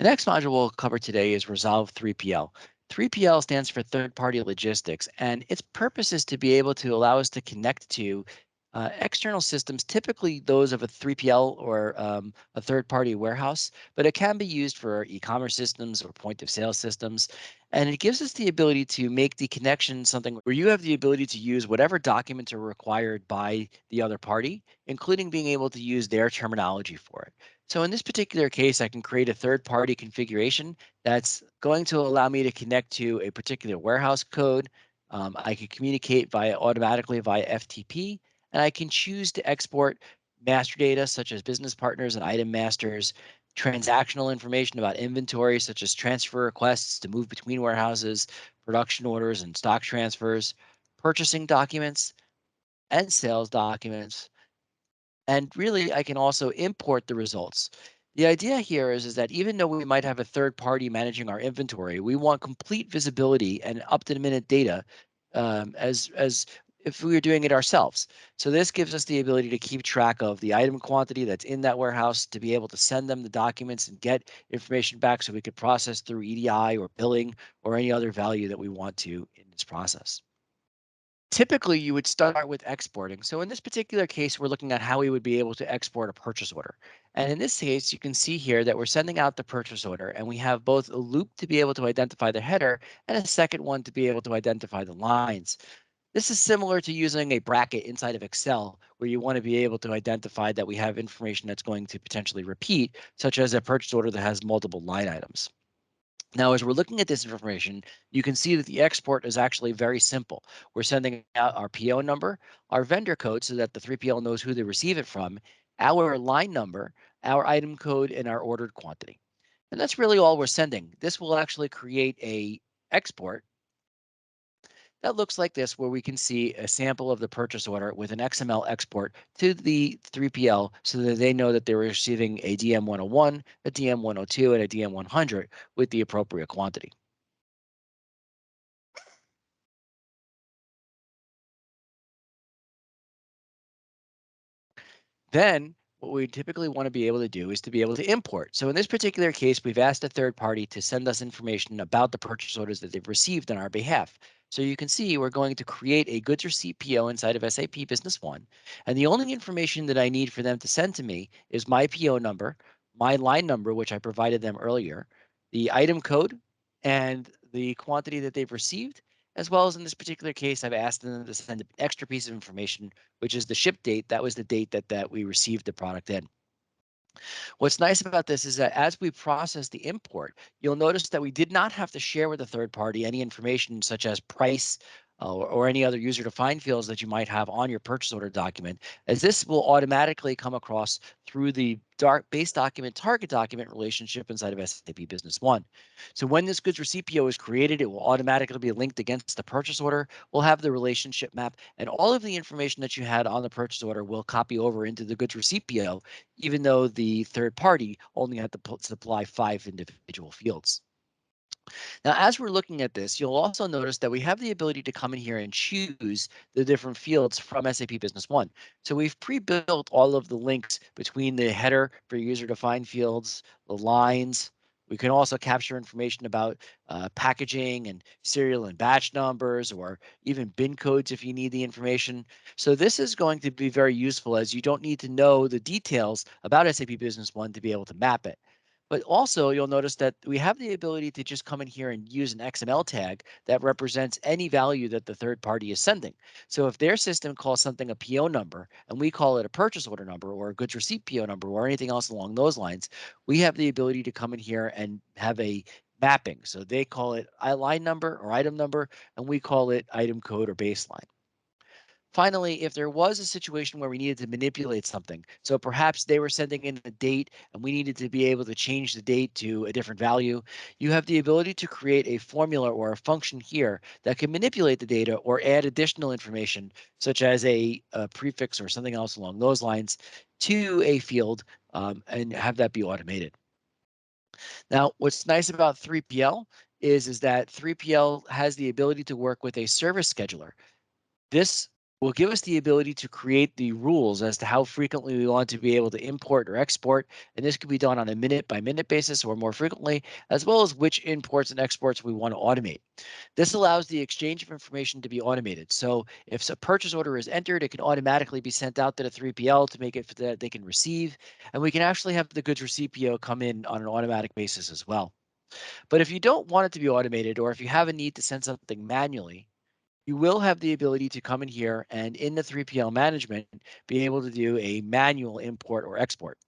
The next module we'll cover today is Resolv 3PL. 3PL stands for third-party logistics, and its purpose is to be able to allow us to connect to external systems, typically those of a 3PL or a third-party warehouse, but it can be used for e-commerce systems or point-of-sale systems. And it gives us the ability to make the connection something where you have the ability to use whatever documents are required by the other party, including being able to use their terminology for it. So in this particular case, I can create a third-party configuration that's going to allow me to connect to a particular warehouse code. I can communicate automatically via FTP, and I can choose to export master data such as business partners and item masters, transactional information about inventory such as transfer requests to move between warehouses, production orders and stock transfers, purchasing documents, and sales documents. And really, I can also import the results. The idea here is that even though we might have a third party managing our inventory, we want complete visibility and up to the minute data as if we were doing it ourselves. So this gives us the ability to keep track of the item quantity that's in that warehouse, to be able to send them the documents and get information back so we could process through EDI or billing or any other value that we want to in this process. Typically, you would start with exporting. So in this particular case, we're looking at how we would be able to export a purchase order. And in this case, you can see here that we're sending out the purchase order, and we have both a loop to be able to identify the header and a second one to be able to identify the lines. This is similar to using a bracket inside of Excel, where you want to be able to identify that we have information that's going to potentially repeat, such as a purchase order that has multiple line items. Now, as we're looking at this information, you can see that the export is actually very simple. We're sending out our PO number, our vendor code so that the 3PL knows who to receive it from, our line number, our item code, and our ordered quantity. And that's really all we're sending. This will actually create a export that looks like this, where we can see a sample of the purchase order with an XML export to the 3PL so that they know that they're receiving a DM101, a DM102, and a DM100 with the appropriate quantity. Then what we typically want to be able to do is to be able to import. So in this particular case, we've asked a third party to send us information about the purchase orders that they've received on our behalf. So you can see we're going to create a goods receipt PO inside of SAP Business One. And the only information that I need for them to send to me is my PO number, my line number, which I provided them earlier, the item code, and the quantity that they've received, as well as in this particular case, I've asked them to send an extra piece of information, which is the ship date. That was the date that we received the product in. What's nice about this is that as we process the import, you'll notice that we did not have to share with a third party any information such as price or any other user defined fields that you might have on your purchase order document, as this will automatically come across through the base document target document relationship inside of SAP Business One. So when this goods receipt PO is created, it will automatically be linked against the purchase order. We'll have the relationship map, and all of the information that you had on the purchase order will copy over into the goods receipt PO, even though the third party only had to supply 5 individual fields. Now, as we're looking at this, you'll also notice that we have the ability to come in here and choose the different fields from SAP Business One. So we've pre-built all of the links between the header for user-defined fields, the lines. We can also capture information about packaging and serial and batch numbers, or even bin codes if you need the information. So this is going to be very useful, as you don't need to know the details about SAP Business One to be able to map it. But also, you'll notice that we have the ability to just come in here and use an XML tag that represents any value that the third party is sending. So if their system calls something a PO number and we call it a purchase order number or a goods receipt PO number or anything else along those lines, we have the ability to come in here and have a mapping. So they call it line number or item number, and we call it item code or baseline. Finally, if there was a situation where we needed to manipulate something, so perhaps they were sending in a date and we needed to be able to change the date to a different value, you have the ability to create a formula or a function here that can manipulate the data or add additional information, such as a prefix or something else along those lines, to a field, and have that be automated. Now, what's nice about 3PL is that 3PL has the ability to work with a service scheduler. This will give us the ability to create the rules as to how frequently we want to be able to import or export. And this could be done on a minute by minute basis or more frequently, as well as which imports and exports we want to automate. This allows the exchange of information to be automated. So if a purchase order is entered, it can automatically be sent out to the 3PL to make it so that they can receive. And we can actually have the goods receipt PO come in on an automatic basis as well. But if you don't want it to be automated, or if you have a need to send something manually, you will have the ability to come in here and in the 3PL management, be able to do a manual import or export.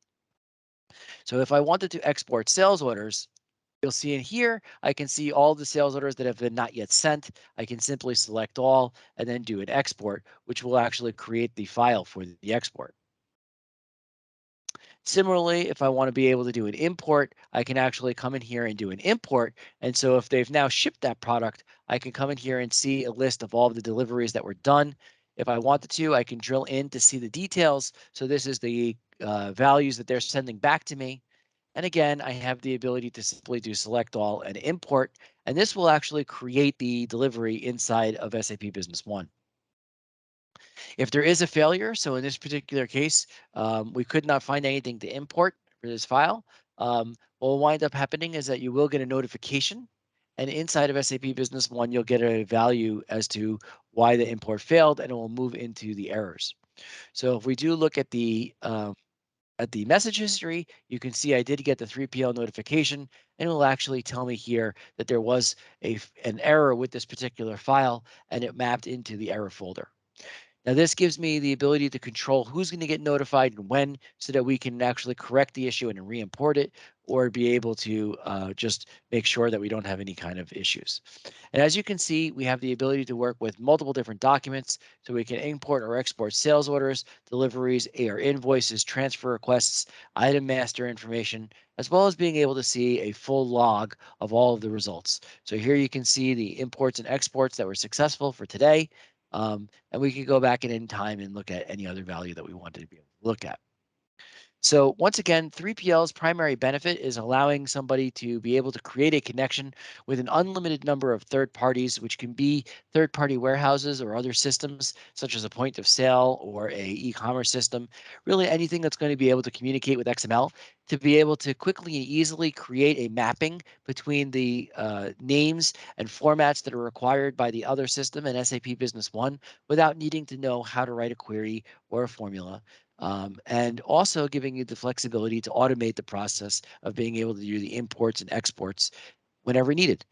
So if I wanted to export sales orders, you'll see in here, I can see all the sales orders that have been not yet sent. I can simply select all and then do an export, which will actually create the file for the export. Similarly, if I want to be able to do an import, I can actually come in here and do an import. And so if they've now shipped that product, I can come in here and see a list of all of the deliveries that were done. If I wanted to, I can drill in to see the details. So this is the values that they're sending back to me. And again, I have the ability to simply do select all and import, and this will actually create the delivery inside of SAP Business One. If there is a failure, so in this particular case, we could not find anything to import for this file, what will wind up happening is that you will get a notification, and inside of SAP Business One, you'll get a value as to why the import failed, and it will move into the errors. So if we do look at the message history, you can see I did get the 3PL notification, and it will actually tell me here that there was an error with this particular file, and it mapped into the error folder. Now, this gives me the ability to control who's going to get notified and when so that we can actually correct the issue and re-import it, or be able to just make sure that we don't have any kind of issues. And as you can see, we have the ability to work with multiple different documents, so we can import or export sales orders, deliveries, AR invoices, transfer requests, item master information, as well as being able to see a full log of all of the results. So here you can see the imports and exports that were successful for today. And we can go back in time and look at any other value that we wanted to be able to look at. So once again, 3PL's primary benefit is allowing somebody to be able to create a connection with an unlimited number of third parties, which can be third-party warehouses or other systems, such as a point of sale or a e-commerce system, really anything that's going to be able to communicate with XML, to be able to quickly and easily create a mapping between the names and formats that are required by the other system in SAP Business One without needing to know how to write a query or a formula, and also giving you the flexibility to automate the process of being able to do the imports and exports whenever needed.